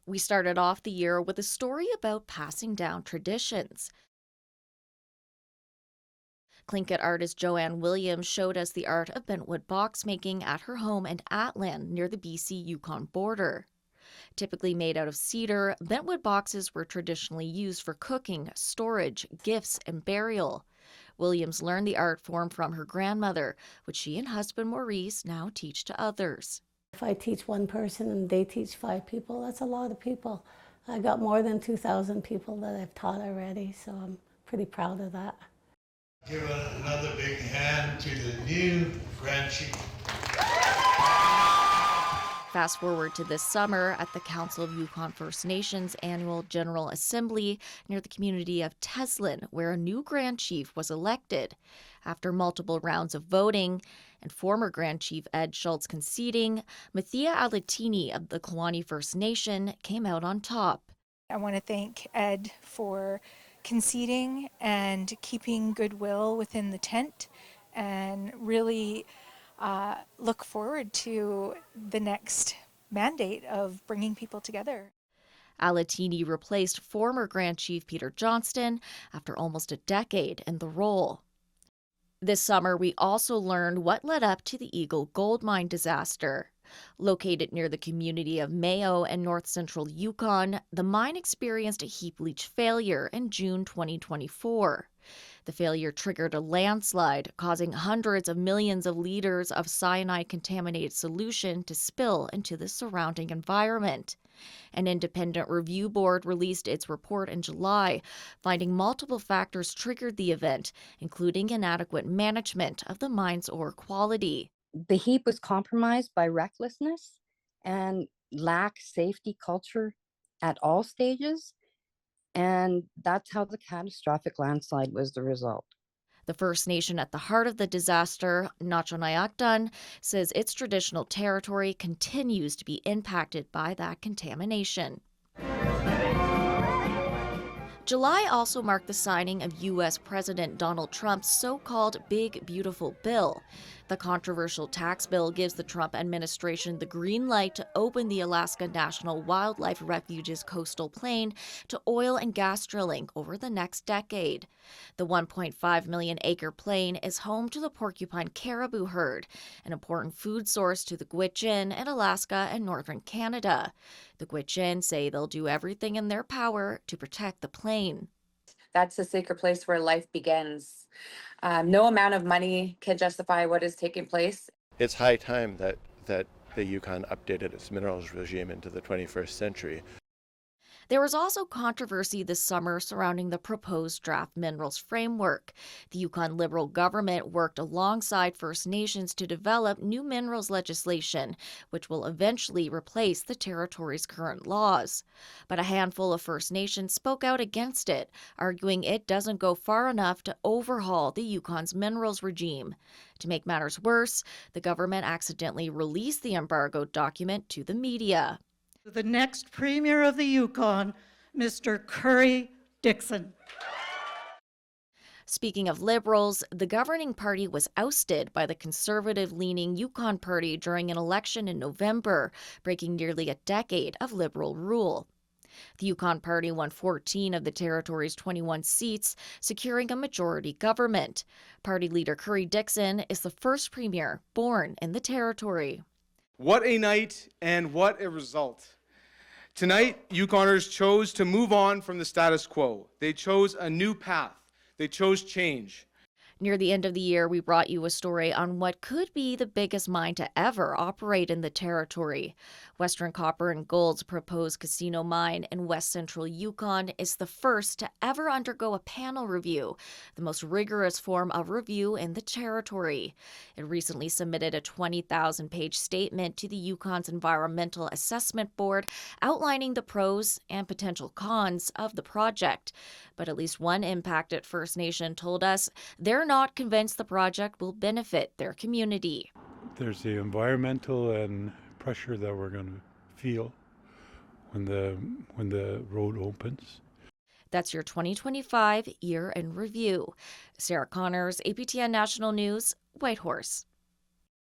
We started off the year with a story about passing down traditions. Tlingit artist Joanne Williams showed us the art of bentwood box making at her home in Atlan near the BC-Yukon border. Typically made out of cedar, bentwood boxes were traditionally used for cooking, storage, gifts, and burial. Williams learned the art form from her grandmother, which she and husband Maurice now teach to others. If I teach one person and they teach 5 people, that's a lot of people. I got more than 2,000 people that I've taught already, so I'm pretty proud of that. Give another big hand to the new Grand Chief. Fast forward to this summer at the Council of Yukon First Nations annual General Assembly near the community of Teslin, where a new Grand Chief was elected. After multiple rounds of voting and former Grand Chief Ed Schultz conceding, Mathia Alatini of the Klawani First Nation came out on top. I want to thank Ed for conceding and keeping goodwill within the tent, and really look forward to the next mandate of bringing people together. Alatini replaced former Grand Chief Peter Johnston after almost a decade in the role. This summer, we also learned what led up to the Eagle gold mine disaster. Located near the community of Mayo and north central Yukon, the mine experienced a heap leach failure in June 2024. The failure triggered a landslide, causing hundreds of millions of liters of cyanide-contaminated solution to spill into the surrounding environment. An independent review board released its report in July, finding multiple factors triggered the event, including inadequate management of the mine's ore quality. The heap was compromised by recklessness and lack safety culture at all stages. And that's how the catastrophic landslide was the result. The First Nation at the heart of the disaster, Nachonayakdun, says its traditional territory continues to be impacted by that contamination. July also marked the signing of U.S. President Donald Trump's so-called Big Beautiful Bill. The controversial tax bill gives the Trump administration the green light to open the Alaska National Wildlife Refuge's coastal plain to oil and gas drilling over the next decade. The 1.5 million acre plain is home to the porcupine caribou herd, an important food source to the Gwich'in in Alaska and northern Canada. The Gwich'in say they'll do everything in their power to protect the plain. That's the sacred place where life begins. No amount of money can justify what is taking place. It's high time that the Yukon updated its minerals regime into the 21st century. There was also controversy this summer surrounding the proposed draft minerals framework. The Yukon Liberal government worked alongside First Nations to develop new minerals legislation, which will eventually replace the territory's current laws. But a handful of First Nations spoke out against it, arguing it doesn't go far enough to overhaul the Yukon's minerals regime. To make matters worse, the government accidentally released the embargoed document to the media. The next Premier of the Yukon, Mr. Curry Dixon. Speaking of Liberals, the governing party was ousted by the conservative-leaning Yukon Party during an election in November, breaking nearly a decade of Liberal rule. The Yukon Party won 14 of the territory's 21 seats, securing a majority government. Party leader Curry Dixon is the first premier born in the territory. What a night and what a result. Tonight, Yukoners chose to move on from the status quo. They chose a new path. They chose change. Near the end of the year, we brought you a story on what could be the biggest mine to ever operate in the territory. Western Copper and Gold's proposed casino mine in west central Yukon is the first to ever undergo a panel review, the most rigorous form of review in the territory. It recently submitted a 20,000-page statement to the Yukon's Environmental Assessment Board outlining the pros and potential cons of the project. But at least one impacted First Nation told us they're not convinced the project will benefit their community. There's the environmental and pressure that we're going to feel when the road opens. That's your 2025 year in review. Sara Connors, APTN National News, Whitehorse.